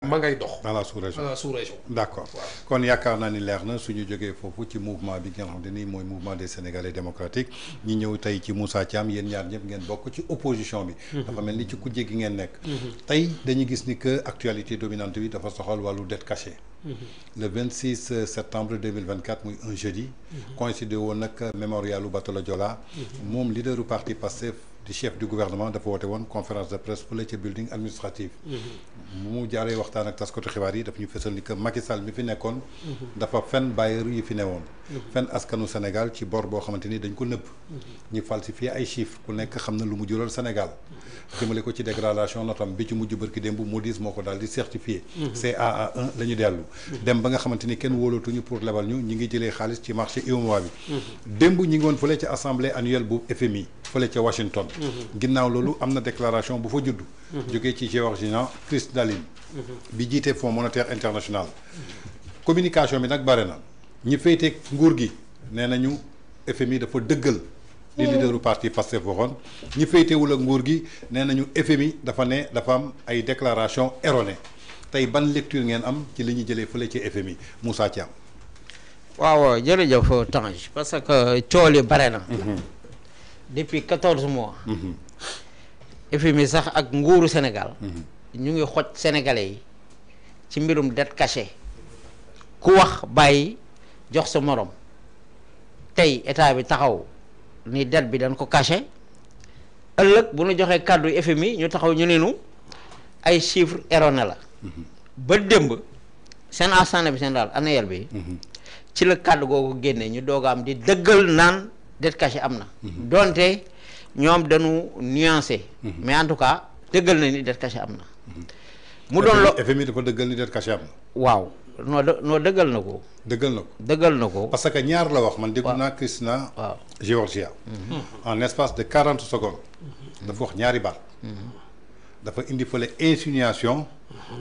ma ngay dox. dans la sous-région d'accord kon yaakaar naa ni leer na suñu jógee foofu ci mouvement bi nga xamante ni mooy mouvement des Sénégalais démocratiques ñi ñëw tey ci Moussa Thiam yéen ñaar ñëpp ngeen bokk ci opposition bi. dafa mel ni ci kujje gi ngeen nekk. tey dañuy gis ni que actualité dominante bi dafa soxal wàllu dette cachée. Le 26 septembre 2024 muy un jeudi. coïncidé woon nag mémorialu Batolo Joola. moom leaderu parti Pastef di chef du gouvernement dafa woote woon conférence de presse fële ca building administratif. mu jaaree waxtaan ak taskatu xibaar yi daf ñu fësal ni que Macky Sall mi fi nekkoon. dafa fen bailleur yi fi newoon. fen askanu Sénégal ci bor boo xamante ni dañ ko nëbb. ñu falsifié ay chiffres ku nekk xam na lu mu jural Sénégal. jëmale ko ci dégradation notam bi ci mujj bërki démb Moody's moo ko daal di certifié. CAA1 la ñu dellu. dem ba nga xamante ni kenn wóolootuñu pour lebal ñu ñi ngi jëlee xaalis ci marché UEMOA bi. démb ñi ngi woon fële ca assemblée annuelle bu FMI fële ca Washington. ginnaaw loolu am na déclaration bu fa judd. jógee ci Géorgien Kristaline. bi jiite Fonds monétaire international. communication bi nag bare na ñi féeteeg nguur gi nee nañu FMI dafa dëggal. li leaderu parti Pastef waxoon ñi féetewul ak nguur gi nee nañu FMI dafa ne dafa am ay déclaration erronée tey ban lecture ngeen am ci li ñu jëlee fële ci FMI Moussa Thiam. waaw jërëjëf Tange parce que cool yi bare na. depuis 14 mois. FMI sax ak nguuru Sénégal. ñu ngi xoj sénégalais yi ci mbirum dette cachée ku wax bàyyi jox sa morom tey état bi taxaw. ni dette bi dañ ko caché ëllëg bu ñu joxee kàddu FMI ñu taxaw ñu ne nu ay chiffres erronés la. ba démb seen assemblée bi générale annuelle bi. ci la kàddu googu génne ñu doog a am di dëggal naan dette cachée am na. donte ñoom dañu nuancé. mais en tout cas dëggal na ni dette cachée am na. mu doon lo FMI dafa dëggal ni dette cachée am na. waaw noo dëggal na ko. dëggal na ko. parce que ñaar la wax man déglu naa Kristina. waaw Géorgia. en espace de 40 secondes. dafa wax ñaari baat. dafa indi fële insinuation.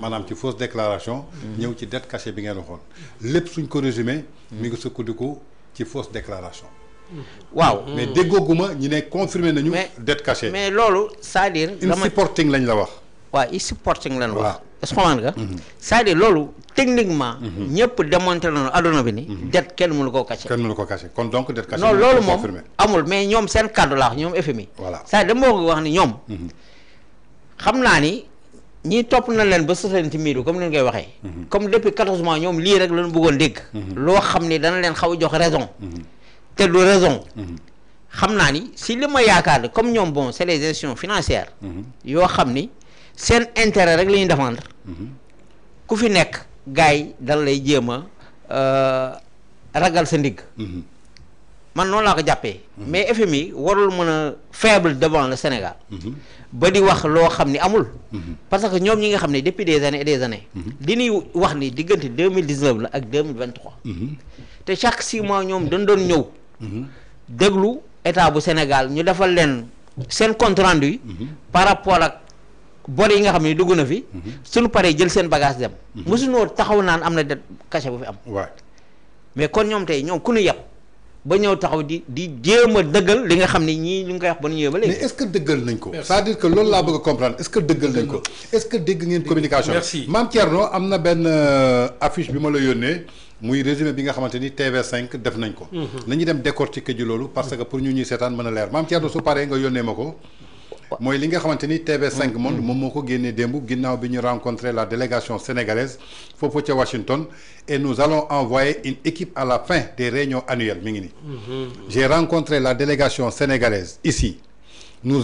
maanaam ci fausse déclaration. ñëw ci dette cachée bi ngeen waxoon. lépp suñ ko résumé. mi ngi sukkandiku ci fausse déclaration. waaw mais déggooguma ñi ne confirmé nañu. dette cachée mais loolu c'est-à-dire. supporting lañ la wax. waaw supporting lañ wax. est-ce que nga c'est-à-dire loolu techniquement. ñëpp démontré nañu adduna bi ni. dette kenn mënu koo caché. kenn mënu ko caché kon donc dette cachée. non loolu moom amul mais ñoom seen kàddu la wax ñoom FMI. voilà c'est-à-dire dama ko wax ni ñoom. xam naa ni ñii topp na leen ba sëseen ci miiru comme ni nga koy waxee. comme depuis 14 mois ñoom lii rek lañu bëggoon dégg. loo xam ni dana leen xaw a jox raison. te du raison. xam naa ni si li ma yaakaar ne comme ñoom bon c'est les institutions financières. yoo xam ni. seen intérêt rek la ñuy défendre ku fi nekk gars yi dal lay jéem a ragal sa ndigg man noonu laa ko jàppee mais FMI warul mën a faible devant le Sénégal ba di wax loo xam ni amul parce que ñoom ñi nga xam ne depuis des années et des années li ñuy wax ni diggante 2019 la ak 2023 te chaque 6 mois ñoom dañ doon ñëw déglu état bu Sénégal ñu defal leen seen compte rendu par rapport ak bor yi nga xam ne dugg na fi. suñu paree jël seen bagage dem. mosuñoo taxaw naan am na dette cachée bu fi am. mais kon ñoom tey ñoom ku ñu yàpp ba ñëw taxaw di jéem a dëggal li nga xam ne ñii ñu ngi koy wax ba nu ñëwee ba léegi. mais est-ce que dëggal nañ ko. c'est-à-dire que loolu laa bëgg a comprendre est-ce que dëggal nañ ko. est-ce que dégg ngeen communication. merci Mame Thierno am na benn affiche bi ma la yónnee muy résumé bi nga xamante ni TV5 def nañ ko. nañu dem décortiquer ji loolu parce que pour ñu ñuy seetaan mën a leer Mame Thierno su paree nga yónnee ma ko. mooy li nga xamante ni TV5 Monde moom moo ko génnee démb ginnaaw bi ñu rencontré la délégation sénégalaise foofu ca Washington et nous allons envoyer une équipe à la fin des réunions annuelles mi ngi nii. j'ai rencontré la délégation sénégalaise ici non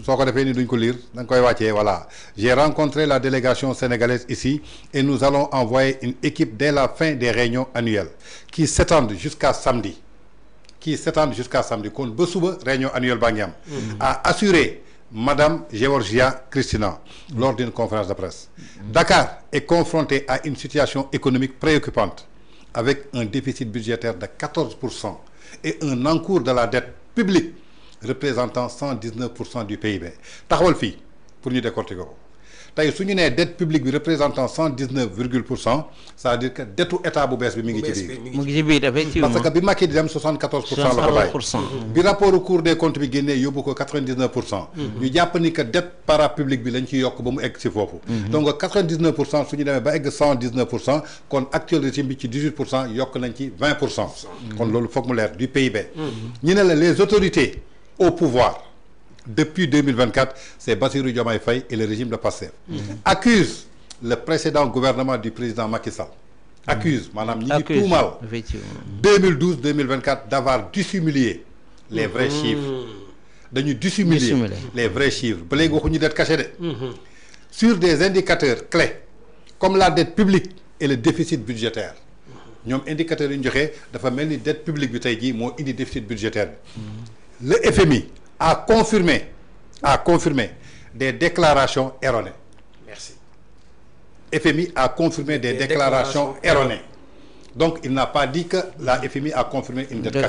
soo ko defee ni duñ ko lire da nga koy wàccee voilà j'ai rencontré la délégation sénégalaise ici et nous allons envoyer une équipe dès la fin des réunions annuelles qui s'étendent jusqu'à samedi. kon ba suba réunion annuelle baa ngi am. a assuré Madame Géorgia Christina lors d'une conférence de presse. Dakar est confronté à une situation économique préoccupante avec un déficit budgétaire de 14% et un encours de la dette publique représentant 119% du PIB taxawal fii pour ñu décortiquer ko tey su ñu nee dette publique bi représentant 119,%, ça veut dire que dettu état bu bees bi mi ngi ci biir. mu ngi ci biir effectivement parce que bi Macky di dem 74% la ko bàyyi. bi rapport au Cour des comptes bi génnee yóbbu ko 99%. ñu jàpp ni que dette parapublique bi lañ ci yokk ba mu egg si foofu. donc 99% su ñu demee ba egg 119%, kon actuel régime bi ci 18% yokk nañ ci 20%. kon loolu foog mu leer du PIB. ñu ne la les autorités au pouvoir depuis 2024, c'est Bassirou Diomaye Faye et le régime de Pastef accusent le précédent gouvernement du président Macky Sall. Accuse maanaam ñi ngi tuumaal 2012-2024 d'avoir dissimulé les vrais chiffres. dañu dissimuler les vrais chiffres ba léegi waxuñu dette cachée de. sur des indicateurs clés comme la dette publique et le déficit budgétaire. ñoom indicateurs yi ñu joxe dafa mel ni dette publique bi tey jii moo indi déficit budgétaire bi. Le FMI a confirmé des déclarations erronées. Merci. FMI a confirmé des déclarations erronées. Donc il n'a pas dit que la FMI a confirmé une dette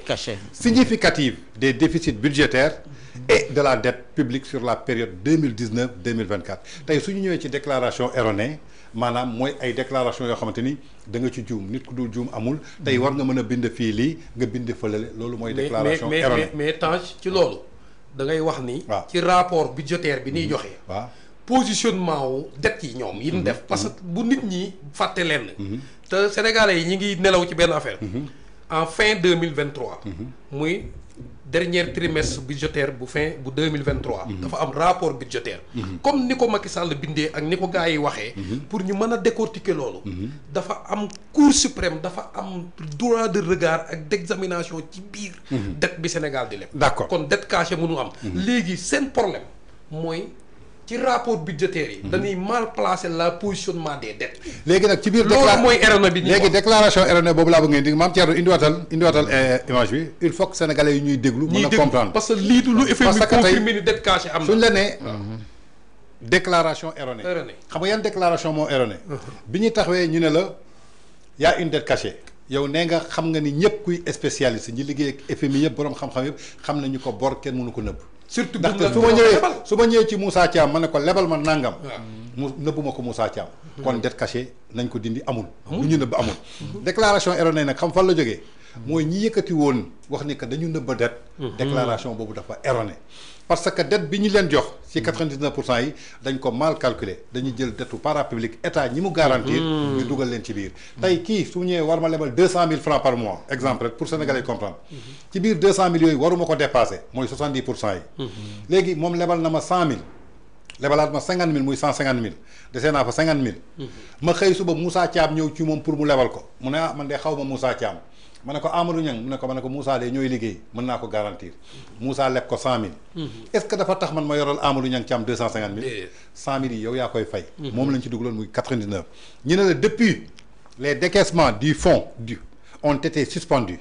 cachée. Significative des déficits budgétaires et de la dette publique sur la période 2019-2024. tey su ñu ñëwee ci déclaration erronée maanaam mooy ay déclaration yoo xamante ni da nga ci juum nit ku dul juum amul tey war nga mën a bind fii lii nga bind fëlale loolu mooy déclaration erronée mais Tange ci loolu da ngay wax ni ci rapport budgétaire bi ñuy joxe waaw positionnement wu dette yi ñoom yi ñu def parce que bu nit ñi fàtte leen te sénégalais yi ñi ngi nelaw ci benn affaire en fin 2023 muy dernier trimestre budgétaire bu 2023 dafa am rapport budgétaire comme ni ko Macky Sall bindee ak ni ko gars yi waxee pour ñu mën a décortiquer loolu dafa am Cour suprême dafa am droit de regard ak d'examination ci biir dette bi Sénégal di leb d'accord kon dette cachée mënu am léegi seen problème mooy ci rapport budgétaire yi dañuy mal placer la positionnement des dettes léegi nag ci biir loolu mooy erreur bi léegi déclaration erronée boobu laa bëgg ngeen di maam Thierno indiwaatal image bi il faut que sénégalais yi ñuy déglu mën a comprendre parce que lii du lu FMI confirmé ni dette cachée am na suñ la nee déclaration erronée xam nga yan déclaration moo erronée bi ñu taxawee ñu ne la y a une dette cachée yow nee nga xam nga ni ñëpp kuy spécialiste ñi liggéey ak FMI yëpp boroom xam-xam yëpp xam nañu ko bor kenn mënu ko nëbb surtout ndaxte su ma ñëwee ci Moussa Thiam ma ne ko lebal ma nangam mu nëbbu ma ko Moussa Thiam kon dette cachée nañ ko dindi amul lu ñu nëbb amul déclaration erronée nag xam fan la jógee mooy ñi yëkkati woon wax ni que dañu nëbba dette déclaration boobu dafa erronée parce que dette bi ñu leen jox ci 99% yi dañ ko mal calculé dañuy jël dettu parapublic état ñi mu garantir ñu dugal leen ci biir tey kii su ñëwee war ma lebal 200 000 francs par mois exemple rek pour sénégalais comprendre ci biir 200 000 yooyu waruma ko dépasser mooy 70% yi léegi moom lebal na ma 100 000 lebalaat ma 50 000 muy 150 000 desee naa fa 50 000 ma xëy suba Moussa Thiam ñëw ci moom pour mu lebal ko mu ne ah man de xaw ma Moussa Thiam ma ne ko Amadou Niang mu ne ko ma ne ko Moussa de ñooy liggéey mën naa ko garantir Moussa leb ko 100 000 est-ce que dafa tax man ma yoral Amadou Niang Thiam 250 000 100 000 yi yow yaa koy fay moom lañ ci dugaloon muy 99 ñu ne la depuis les décaissements du fonds ont été suspendus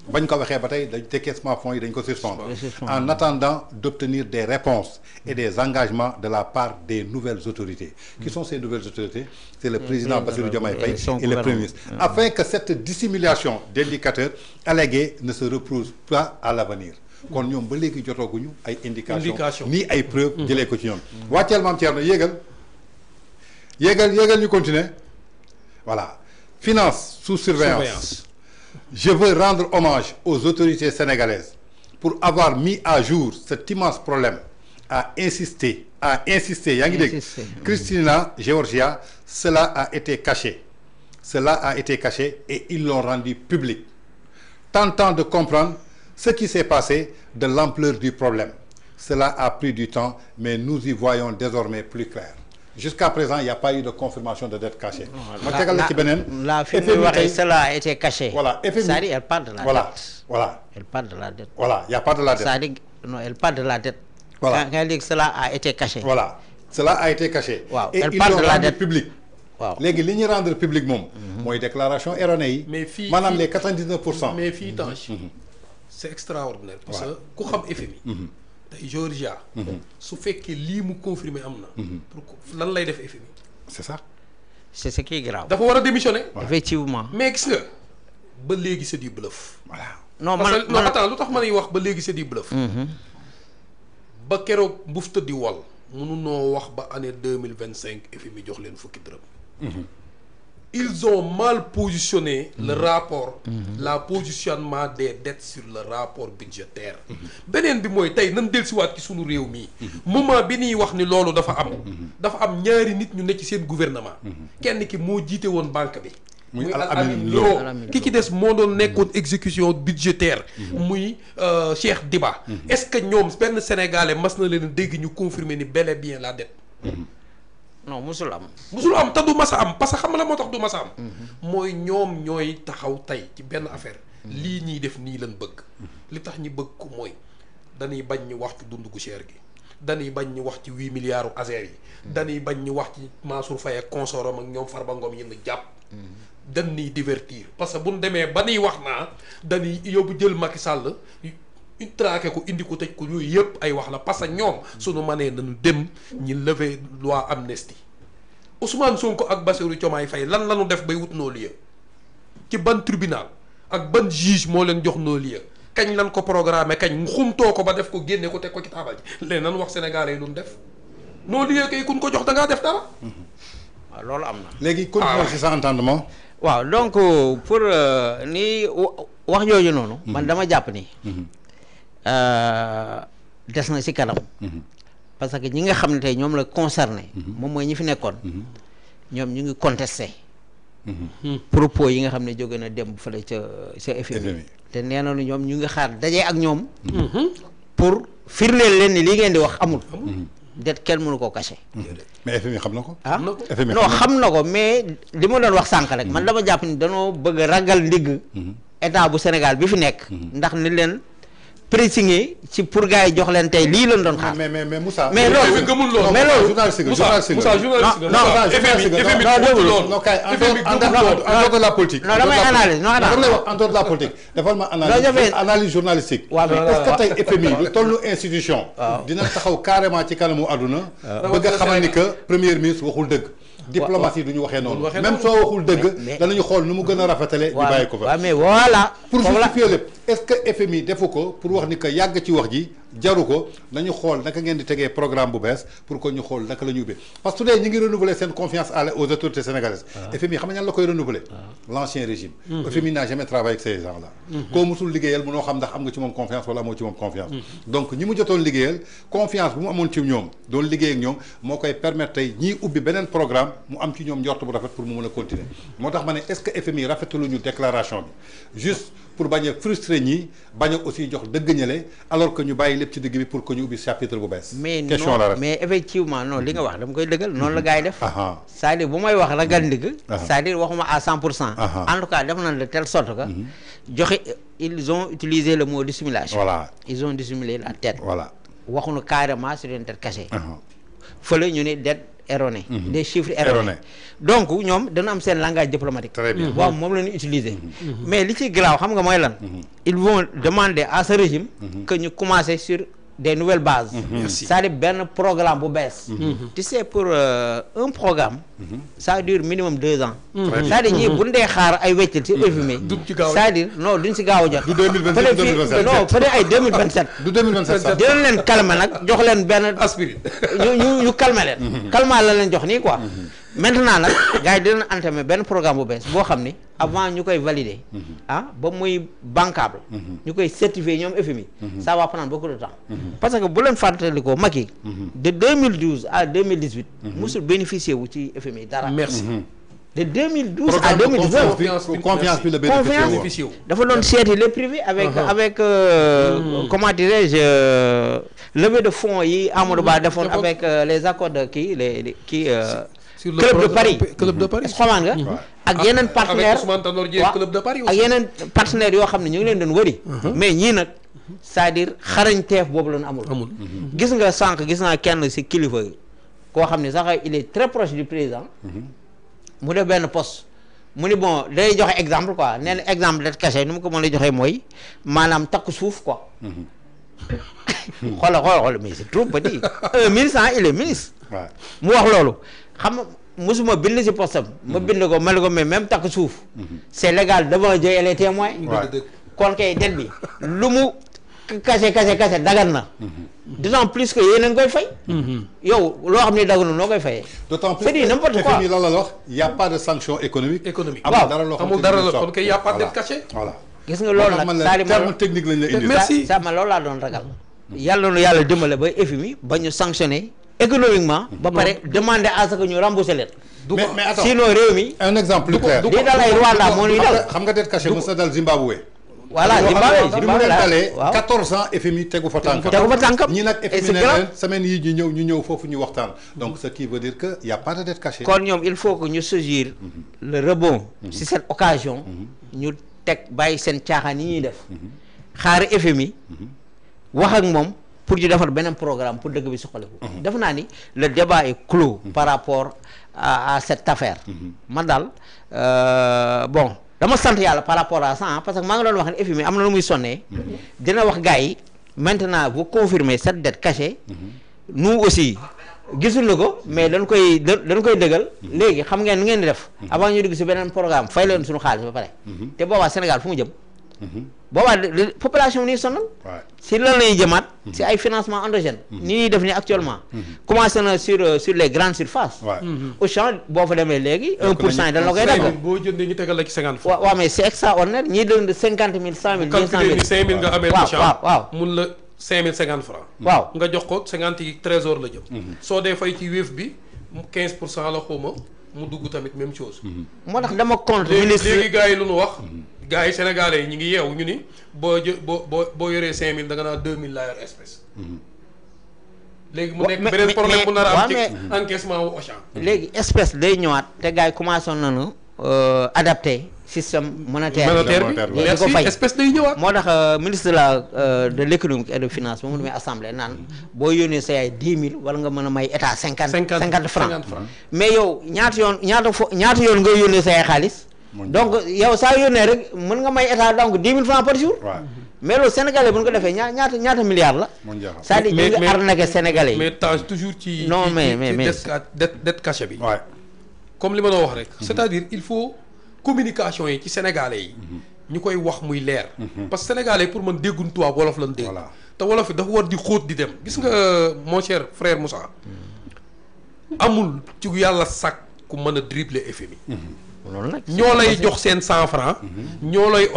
bañ ko waxee ba tey dañ décaissement fonds yi dañ ko suspendre en attendant d'obtenir des réponses et des engagements de la part des nouvelles autorités qui sont ces nouvelles autorités c'est le président Bassirou Diomaye Faye et le premier ministre afin que cette dissimulation d'indicateurs allégués ne se reproduise pas à l'avenir kon ñoom ba léegi jotooguñu ay indication ni ay preuves jëlee ko ci ñoom wàcceel maam Thierno yéegal ñu continuer voilà finance sous surveillance. Je veux rendre hommage aux autorités sénégalaises pour avoir mis à jour cet immense problème, à insister, yaa ngi dégg Christina Georgia, cela a été caché et ils l'ont rendu public, tentant de comprendre ce qui s'est passé, de l'ampleur du problème. Cela a pris du temps, mais nous y voyons désormais plus clair. Jusqu'à présent, il n'y a pas eu de confirmation de dette cachée. La FMI, cela a été caché. Voilà, FMI. C'est-à-dire, elle parle de la dette. Voilà. Elle parle de la dette. Voilà, il n'y a pas de la dette. C'est-à-dire, non, elle parle de la dette. Voilà. Quand elle dit que cela a été caché. Voilà, cela a été caché. Wow. Et Elle ils parle l'ont de la rendu dette. public. Waaw léegi li ñuy rendre public moom. mooy déclaration erronée yi. mais fii maanaam les 99%. mais fii Tange. c'est extraordinaire. parce que ku xam FMI. tey Georgia. su fekkee lii mu confirmé am na. pour lan lay def FMI. c'est ça. c'est ce qui est grave. dafa war a démissionner. Effectivement. mais gis nga ba léegi c'est du bluff. voilà. non parce man que non attends lu tax ma lay wax ba léegi c'est du bluff. ba keroog mbufta di wol mënunoo wax ba année 2025 FMI jox leen fukki dërëm. Ils ont mal positionné le rapport, la positionnement des dettes sur le rapport budgétaire. beneen bi mooy tey nan dellusiwaat ci sunu réew mii. moment bi ñuy wax ni loolu dafa am ñaari nit ñu ne ci seen gouvernement. kenn ki moo jiite woon banque bi. muy Al-Amin Lo ki ci des moo doon nekkoon exécution budgétaire. muy Cheikh Diba. est-ce que ñoom benn sénégalais mas na leen dégg ñu confirmer ni bel et bien la dette. non musul am te du mas a am parce que xam nga la moo tax du mas a am. mooy ñoom ñooy taxaw tey ci benn affaire. lii ñuy def nii lañ bëgg. li tax ñi bëgg ko mooy dañuy bañ ñu wax ci dund gu cher gi. dañuy bañ ñu wax ci 8 milliards Azer yi. dañuy bañ ñu wax ci Mansour Faye ak consoram ak ñoom Farba Ngom yi ñu jàpp. dañuy divertir parce que bu ñu demee ba ñuy wax naa dañuy yóbbu jël Macky Sall. traqué ko indi ko tëj ko yooyu yëpp ay wax la parce que ñoom suñu mënee nañu dem ñi lever loi amnistie Ousmane Sonko ak Bassirou Diomaye Faye lan lañu def bay wut non-lieu ci ban tribunal ak ban juge moo leen jox non-lieu kañ lan ko programmé kañ xumtoo ko ba def ko génne ko teg ko ci taabal ji léegi nan wax sénégalais yi duñ def non-lieu kay kun ko jox da ngaa def dara. waaw loolu am na. léegi continuer ci sa entendement. waaw donc pour ni wax jooju noonu. man dama jàpp ni. des na ci kanam. parce que ñi nga xam ne tey ñoom la concerné. moom mooy ñi fi nekkoon. ñoom ñu ngi contesté. propos yi nga xam ne jóge na dem fële ca FMI. te nee nañu ñoom ñu ngi xaar daje ak ñoom. pour firndeel leen ni lii ngeen di wax amul. det kenn mënu koo caché. mais FMI xam na ko. ah non xam na ko mais li ma doon wax sànq rek man dama jàpp ni danoo bëgg a ragal ndigg état bu Sénégal bi fi nekk. ndax ni leen pressingé ci pour gars yi jox leen tey lii lañ doon xaar. mais Moussa. mais loolu gëmul loolu. mais loolu journaliste en dehors de la politique. non damay analyse non dama lay wax en dehors de la politique. defal ma analyse journalistique. est-ce que tey FMI lu tollu institution. dina taxaw carrément ci kanamu àdduna. bëgg a xamal ni que premier ministre waxul dëgg. diplomatie du ñu waxee noonu. même soo waxul dëgg. danañu xool nu mu gën a rafetale. ñu bàyyi ko fa waaw mais voilà. pour justifier lépp est-ce que FMI defu ko pour wax ni que yàgg ci wax ji jaru ko nañu xool naka ngeen di tegee programme bu bees pour que ñu xool naka la ñu ubbee parce que today ñi ngi renouveler seen confiance aux autorités sénégalaises. FMI xam nga ñan la koy renouveler. l'ancien régime. FMI n'a jamais travaillé avec ces gens là. koo musul liggéeyal mënoo xam ndax am nga ci moom confiance wala amoo ci moom confiance. donc ñi mu jotoon liggéeyal confiance bu mu amoon ci ñoom doon liggéey ak ñoom moo koy permettre tey ñiy ubbi beneen programme mu am ci ñoom njort bu rafet pour mu mën a continuer moo tax ma ne est-ce que FMI rafetaluñu déclaration bi juste pour bañ a frustrer ñi bañ a aussi jox dëgg ñale alors que ñu bàyyi lépp ci digg bi pour que ñu ubbi chapitre bu bees. question la rek mais effectivement non li nga wax dama koy dëggal noonu la gars yi def. c'est-à-dire bu may wax ragal ndigg. c'est-à-dire waxuma à 100%. en tout cas def nañ de telle sorte que. joxe ils ont utilisé le mot dissimulation. voilà ils ont dissimulé la tête. voilà waxuñu carrément c'est une tête cachée. fële ñu ne dette erronée. des chiffres erronés. donc ñoom dana am seen langage diplomatique. très bien waaw moom la ñu utiliser. mais li ci garaaw xam nga mooy lan. ils vont demander à ce régime. que ñu commencer sur des nouvelles bases. c'est-à-dire benn programme bu bees. tu sais pour un programme. ça dure minimum 2 ans. c'est-à-dire ñii bu ñu dee xaar ay weccel ci FMI. c'est-à-dire non duñ si gaaw a jot. du 2027 du 2027 non peut-être ay 2027. du 2027 sax dinañ leen calmer nag jox leen benn. aspirine ñu calmer leen. calmer la leen jox nii quoi. maintenant nag gars yi dinañ entamer benn programme bu bees boo xam ni avant ñu koy valider. ba muy bancable. ñu koy certifier ñoom FMI. ça va prendre beaucoup de temps. parce que bu leen fàttalikoo Macky. de 2012 à 2018. musul bénéficier wu ci FMI dara. merci. de 2012 à 2019 confiance bi la bénéficié wu dafa doon seeti les privés avec comment dirais-je levée de fonds yi Amadou Ba defoon avec les accords de sur club de Paris club de Paris xamaan nga ak yeneen partenaires club de Paris ak yeneen partenaires yoo xam ne ñu ngi leen doon wëri mais ñii nag c'est-à-dire xarañteef boobu lañu amul gis nga sànq gis naa kenn ci kilifa koo xam ne sax il est très proche du président mu def benn poste mu ni bon day joxe exemple quoi nee na exemple det caché nu mu ko mën a joxee mooy maanaam takku suuf quoi xoola mais c'est trop petit un ministre il est ministre mu wax loolu xam nga musuma bind ci postam ma bind ko mel ko mais même takk suuf c'est légal devant Dieu et les témoins kon kay det bi lu mu kase dagan na. d'autant plus que yéen a ngi koy fay. yow loo xam ne daganul noo koy fayee. d'autant plus c'est dit n'importe quoi. FMI lan la wax y a pas de sanction économique. amul dara loo kon kay y a pas de caché. voilà gis nga loolu nag c'est-à-dire terme technique lañ la indi. merci ma loolu laa doon ragal. yàlla nu yàlla dimbale ba FMI ba ñu sanctionné économiquement. ba pare demander à ce que ñu rembourser leen. mais attends sinon réew mi. un exemple plus clair. lii daal ay Rwanda moo ñuy dal. xam nga dette cachée mos na dal Zimbabwe. voilà Zimbabwe bi mu leen dalee 14 ans FMI tegu fa tànkam. ñi nag FMI ne leen semaine yi ñu ñëw foofu ñu waxtaan. donc ce qui veut dire que y a pas de dette cachée. kon ñoom il faut que ñu saisir le rebond. si cette occasion. ñu teg bàyyi seen caaxaan yi ñuy def. xaar FMI. wax ak moom pour ñu defar beneen programme pour dëgg bi suqaliku. def naa ni le débat est clos. par rapport à cette affaire. man daal bon. dama sant yàlla par rapport à ça parce que maa ngi doon wax ne FMI am na lu muy sonnee. dina wax gars yi maintenant vous confirmez cette dette cachée. nous aussi gisul na ko mais dañ koy dëggal. léegi xam ngeen nu ngeen di def. avant ñu dugg si beneen programme fay leen suñu xaalis ba pare. te boobaa Sénégal fu mu jëm. boobaa population nii sonal. si lan lay jëmaat. si ay financement endogène. ni ñuy def ni actuellement. commencé na sur les grandes surfaces. Auchan boo fa demee léegi 1% yi dañ la koy dagg. boo jëndee ñu tegal la ci 50 francs. waaw mais c'est extraordinaire ñii dënd 50 000 100 000 200 000. 5000 nga amee Auchan. waaw mun la 5050 francs. waaw nga jox ko 50 yi trésor la jëm. soo dee fay ci Wave bi 15% la xawma mu dugg tamit même chose. moo tax dama contre ministre léegi gars yi lu nu wax. gars yi sénégalais yi ñu ngi yeewu ñu ni boo yoree 5000 da nga naan 2000 laa yor espèce. léegi mu nekk beneen problème bu nar a am ci encaissement wu Auchan. léegi espèce day ñëwaat te gars yi commencé nañu adapté système monétaire bi merci espèce day ñëwaat. moo tax ministre de l'économie et de finance ba mu demee assemblée naan boo yónnee sa yaay 10 000 wala nga mën a may état 50 francs mais yow ñaata yoon nga yónnee sa yaay xaalis. donc yow saa yónnee rek mën nga may état donc 10 000 francs par jour. mais loolu sénégalais bu ñu ko defee ñaata milliards la. c'est-à-dire ñu ngi arnaqué sénégalais yi. mais Tange toujours ci. non mais dette cachée bi. comme li ma doon wax rek. c'est-à-dire il faut communication yi ci sénégalais yi. ñu koy wax muy leer. parce que sénégalais pour man déggun tubaab wolof lañ dégg. te wolof yi dafa war di xóot di dem gis nga mon cher frère Moussa. amul ci yàlla sàkk ku mën a dribbler FMI. ñoo lay jox seen 100 francs ñoo lay